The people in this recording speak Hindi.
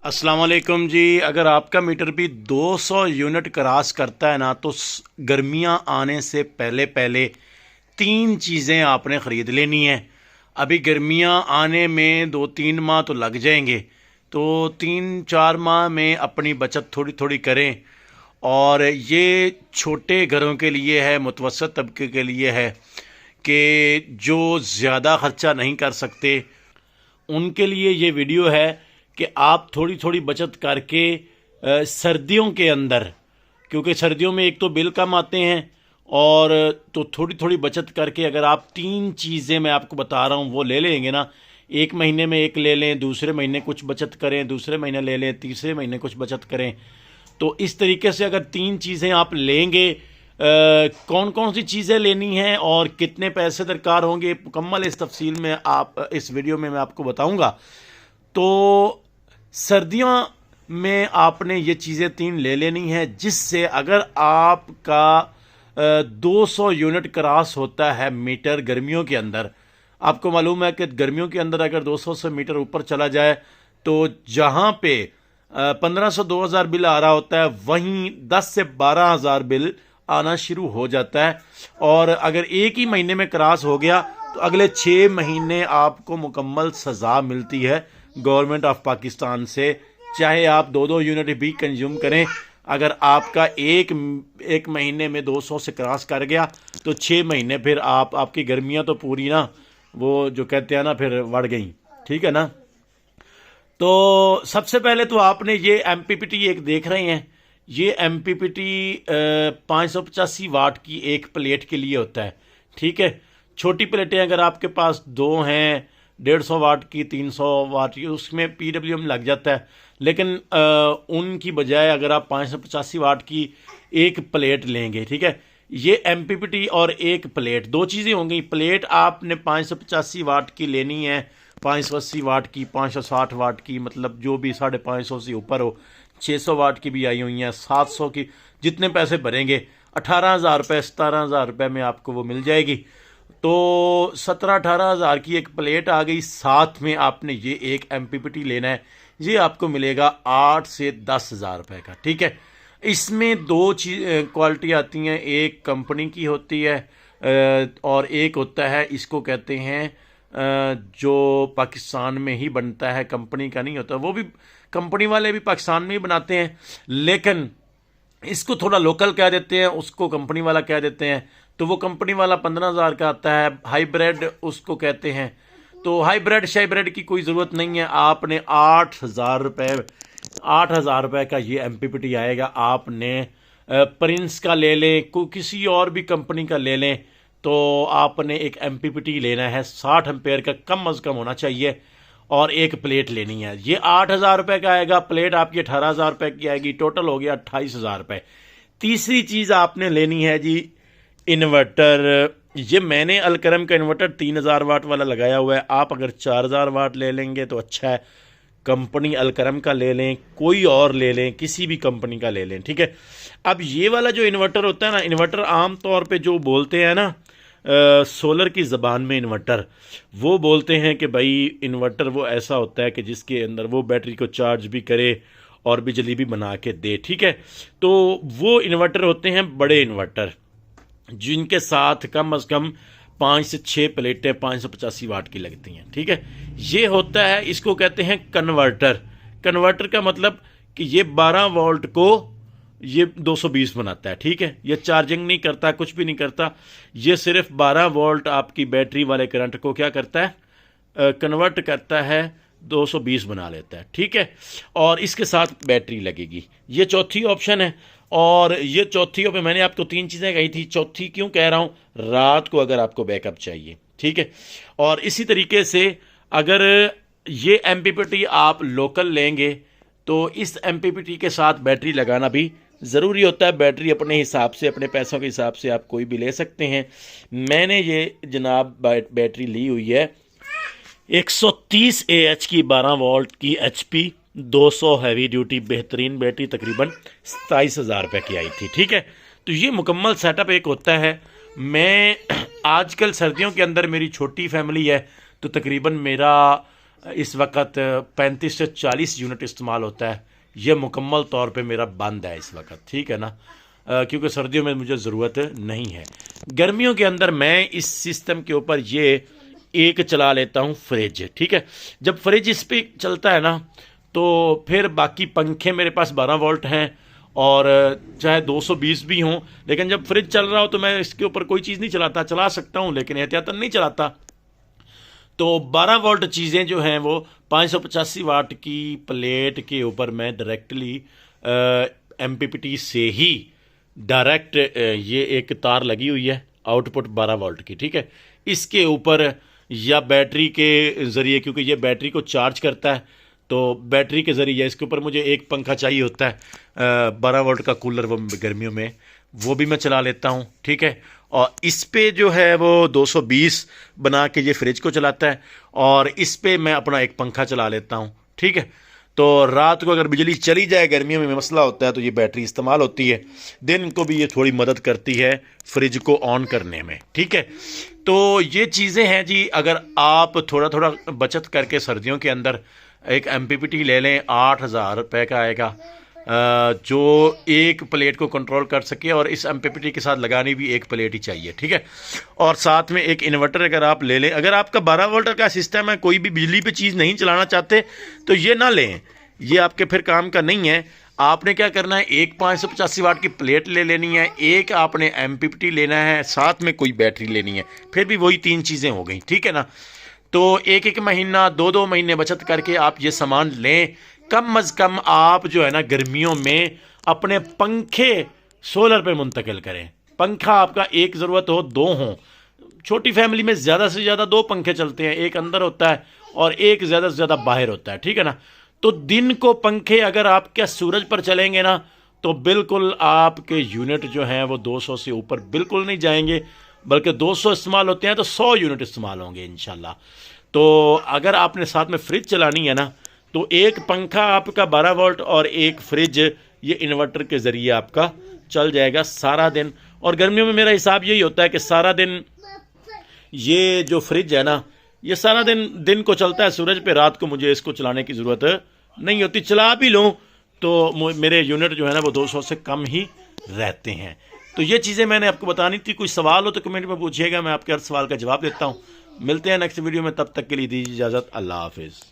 अस्सलाम वालेकुम जी। अगर आपका मीटर भी 200 यूनिट क्रॉस करता है ना तो गर्मियां आने से पहले पहले तीन चीज़ें आपने ख़रीद लेनी है। अभी गर्मियां आने में 2-3 माह तो लग जाएंगे, तो 3-4 माह में अपनी बचत थोड़ी थोड़ी करें। और ये छोटे घरों के लिए है, मुतवसत तबके के लिए है कि जो ज़्यादा ख़र्चा नहीं कर सकते उनके लिए ये वीडियो है कि आप थोड़ी थोड़ी बचत करके सर्दियों के अंदर, क्योंकि सर्दियों में एक तो बिल कम आते हैं, और तो थोड़ी थोड़ी बचत करके अगर आप तीन चीज़ें मैं आपको बता रहा हूँ वो ले लेंगे ना, एक महीने में एक ले लें, दूसरे महीने कुछ बचत करें, दूसरे महीने ले लें, तीसरे महीने कुछ बचत करें, तो इस तरीके से अगर तीन चीज़ें आप लेंगे, कौन कौन सी चीज़ें लेनी हैं और कितने पैसे दरकार होंगे, मुकम्मल इस तफसील में आप इस वीडियो में मैं आपको बताऊंगा। तो सर्दियों में आपने ये चीज़ें तीन ले लेनी है, जिससे अगर आपका 200 यूनिट क्रॉस होता है मीटर गर्मियों के अंदर, आपको मालूम है कि गर्मियों के अंदर अगर 200 से मीटर ऊपर चला जाए तो जहाँ पे 1500-2000 बिल आ रहा होता है वहीं 10 से 12,000 बिल आना शुरू हो जाता है। और अगर एक ही महीने में क्रॉस हो गया तो अगले 6 महीने आपको मुकम्मल सज़ा मिलती है गवर्नमेंट ऑफ पाकिस्तान से, चाहे आप 2-2 यूनिट भी कंज्यूम करें। अगर आपका एक महीने में 200 से क्रॉस कर गया तो 6 महीने फिर आपकी गर्मियां तो पूरी ना, वो जो कहते हैं ना, फिर बढ़ गई। ठीक है ना। तो सबसे पहले तो आपने ये MPPT एक देख रहे हैं, ये MPPT 585 वाट की एक प्लेट के लिए होता है। ठीक है। छोटी प्लेटें अगर आपके पास दो हैं, 150 वाट की, 300 वाट की, उसमें PWM लग जाता है। लेकिन उनकी बजाय अगर आप 585 वाट की एक प्लेट लेंगे, ठीक है, ये MPPT और एक प्लेट, दो चीज़ें होंगी। प्लेट आपने 585 वाट की लेनी है, 580 वाट की, 560 वाट की, मतलब जो भी 550 से ऊपर हो। 600 वाट की भी आई हुई हैं, 700 की, जितने पैसे भरेंगे 18,000 रुपये 17,000 रुपये में आपको वो मिल जाएगी। तो 17-18 हज़ार की एक प्लेट आ गई। साथ में आपने ये एक MPPT लेना है, ये आपको मिलेगा 8 से 10,000 रुपये का। ठीक है। इसमें दो चीज क्वालिटी आती हैं, एक कंपनी की होती है और एक होता है, इसको कहते हैं जो पाकिस्तान में ही बनता है, कंपनी का नहीं होता। वो भी कंपनी वाले भी पाकिस्तान में ही बनाते हैं, लेकिन इसको थोड़ा लोकल कह देते हैं, उसको कंपनी वाला कह देते हैं। तो वो कंपनी वाला 15,000 का आता है, हाइब्रिड उसको कहते हैं। तो हाइब्रिड शाइब्रिड की कोई ज़रूरत नहीं है। आपने 8,000 रुपये का ये MPPT आएगा। आपने प्रिंस का ले लें, किसी और भी कंपनी का ले लें, तो आपने एक MPPT लेना है 60 एम्पेयर का, कम अज़ कम होना चाहिए, और एक प्लेट लेनी है। ये 8,000 रुपये का आएगा, प्लेट आपकी 18,000 रुपये की आएगी, टोटल हो गया 28,000 रुपये। तीसरी चीज़ आपने लेनी है जी इन्वर्टर। ये मैंने अलकरम का इन्वर्टर 3,000 वाट वाला लगाया हुआ है। आप अगर 4,000 वाट ले लेंगे तो अच्छा है, कंपनी अलकरम का ले लें, कोई और ले लें, किसी भी कंपनी का ले लें। ठीक है। अब ये वाला जो इन्वर्टर होता है ना, इन्वर्टर आम तौर पे जो बोलते हैं ना, सोलर की ज़बान में इन्वर्टर, वो बोलते हैं कि भाई इन्वर्टर वो ऐसा होता है कि जिसके अंदर वो बैटरी को चार्ज भी करे और बिजली भी बना के दे। ठीक है। तो वो इन्वर्टर होते हैं बड़े इन्वर्टर, जिनके साथ कम अज़ कम 5 से 6 प्लेटें 585 वाट की लगती हैं। ठीक है। ये होता है, इसको कहते हैं कन्वर्टर। कन्वर्टर का मतलब कि ये 12 वोल्ट को ये 220 बनाता है। ठीक है। ये चार्जिंग नहीं करता, कुछ भी नहीं करता, ये सिर्फ 12 वोल्ट आपकी बैटरी वाले करंट को क्या करता है, कन्वर्ट करता है, 220 बना लेता है। ठीक है। और इसके साथ बैटरी लगेगी। ये चौथी ऑप्शन है। और ये चौथी पे मैंने आपको तीन चीज़ें कही थी, चौथी क्यों कह रहा हूँ, रात को अगर आपको बैकअप चाहिए। ठीक है। और इसी तरीके से अगर ये MPPT आप लोकल लेंगे तो इस MPPT के साथ बैटरी लगाना भी ज़रूरी होता है। बैटरी अपने हिसाब से, अपने पैसों के हिसाब से आप कोई भी ले सकते हैं। मैंने ये जनाब बैटरी ली हुई है 130 AH की, 12 वोल्ट की, HP 200 हैवी ड्यूटी बेहतरीन बैटरी, तकरीबन 27,000 रुपये की आई थी। ठीक है। तो ये मुकम्मल सेटअप एक होता है। मैं आजकल सर्दियों के अंदर, मेरी छोटी फैमिली है, तो तकरीबन मेरा इस वक्त 35 से 40 यूनिट इस्तेमाल होता है। ये मुकम्मल तौर पे मेरा बंद है इस वक्त, ठीक है ना, क्योंकि सर्दियों में मुझे ज़रूरत नहीं है। गर्मियों के अंदर मैं इस सिस्टम के ऊपर ये एक चला लेता हूँ फ्रिज, ठीक है। जब फ्रिज इस पर चलता है ना तो फिर बाकी पंखे मेरे पास 12 वोल्ट हैं और चाहे 220 भी हों, लेकिन जब फ्रिज चल रहा हो तो मैं इसके ऊपर कोई चीज़ नहीं चलाता, चला सकता हूँ लेकिन एहतियातन नहीं चलाता। तो 12 वोल्ट चीज़ें जो हैं वो 585 वाट की प्लेट के ऊपर मैं डायरेक्टली MPPT से ही डायरेक्ट ये एक तार लगी हुई है आउटपुट 12 वोल्ट की, ठीक है। इसके ऊपर या बैटरी के ज़रिए, क्योंकि ये बैटरी को चार्ज करता है तो बैटरी के ज़रिए इसके ऊपर मुझे एक पंखा चाहिए होता है 12 वोल्ट का कूलर, वो गर्मियों में वो भी मैं चला लेता हूँ, ठीक है। और इस पे जो है वो 220 बना के ये फ्रिज को चलाता है और इस पे मैं अपना एक पंखा चला लेता हूँ, ठीक है। तो रात को अगर बिजली चली जाए, गर्मियों में मसला होता है, तो ये बैटरी इस्तेमाल होती है। दिन को भी ये थोड़ी मदद करती है फ्रिज को ऑन करने में, ठीक है। तो ये चीज़ें हैं जी। अगर आप थोड़ा थोड़ा बचत करके सर्दियों के अंदर एक MPPT ले लें, 8,000 रुपये का आएगा, जो एक प्लेट को कंट्रोल कर सके, और इस MPPT के साथ लगानी भी एक प्लेट ही चाहिए, ठीक है। और साथ में एक इन्वर्टर अगर आप ले लें। अगर आपका 12 वोल्ट का सिस्टम है, कोई भी बिजली पे चीज़ नहीं चलाना चाहते तो ये ना लें, ये आपके फिर काम का नहीं है। आपने क्या करना है, एक 585 वाट की प्लेट ले लेनी है, एक आपने MPPT लेना है, साथ में कोई बैटरी लेनी है, फिर भी वही 3 चीज़ें हो गई, ठीक है ना। तो एक एक महीना 2-2 महीने बचत करके आप ये सामान लें। कम अज़ कम आप जो है ना गर्मियों में अपने पंखे सोलर पे मुंतकिल करें। पंखा आपका एक ज़रूरत हो, 2 हों। छोटी फैमिली में ज़्यादा से ज़्यादा 2 पंखे चलते हैं, एक अंदर होता है और एक ज़्यादा से ज़्यादा बाहर होता है, ठीक है ना। तो दिन को पंखे अगर आपके सूरज पर चलेंगे ना तो बिल्कुल आपके यूनिट जो हैं वो 200 से ऊपर बिल्कुल नहीं जाएंगे, बल्कि 200 इस्तेमाल होते हैं तो 100 यूनिट इस्तेमाल होंगे इंशाल्लाह। तो अगर आपने साथ में फ्रिज चलानी है ना तो एक पंखा आपका 12 वोल्ट और एक फ्रिज ये इन्वर्टर के ज़रिए आपका चल जाएगा सारा दिन। और गर्मियों में मेरा हिसाब यही होता है कि सारा दिन ये जो फ्रिज है ना ये सारा दिन को चलता है सूरज पे, रात को मुझे इसको चलाने की ज़रूरत नहीं होती। चला भी लूँ तो मेरे यूनिट जो है ना वो 200 से कम ही रहते हैं। तो ये चीज़ें मैंने आपको बतानी थी। कोई सवाल हो तो कमेंट में पूछिएगा, मैं आपके हर सवाल का जवाब देता हूँ। मिलते हैं नेक्स्ट वीडियो में, तब तक के लिए दीजिए इजाज़त। अल्लाह हाफिज़।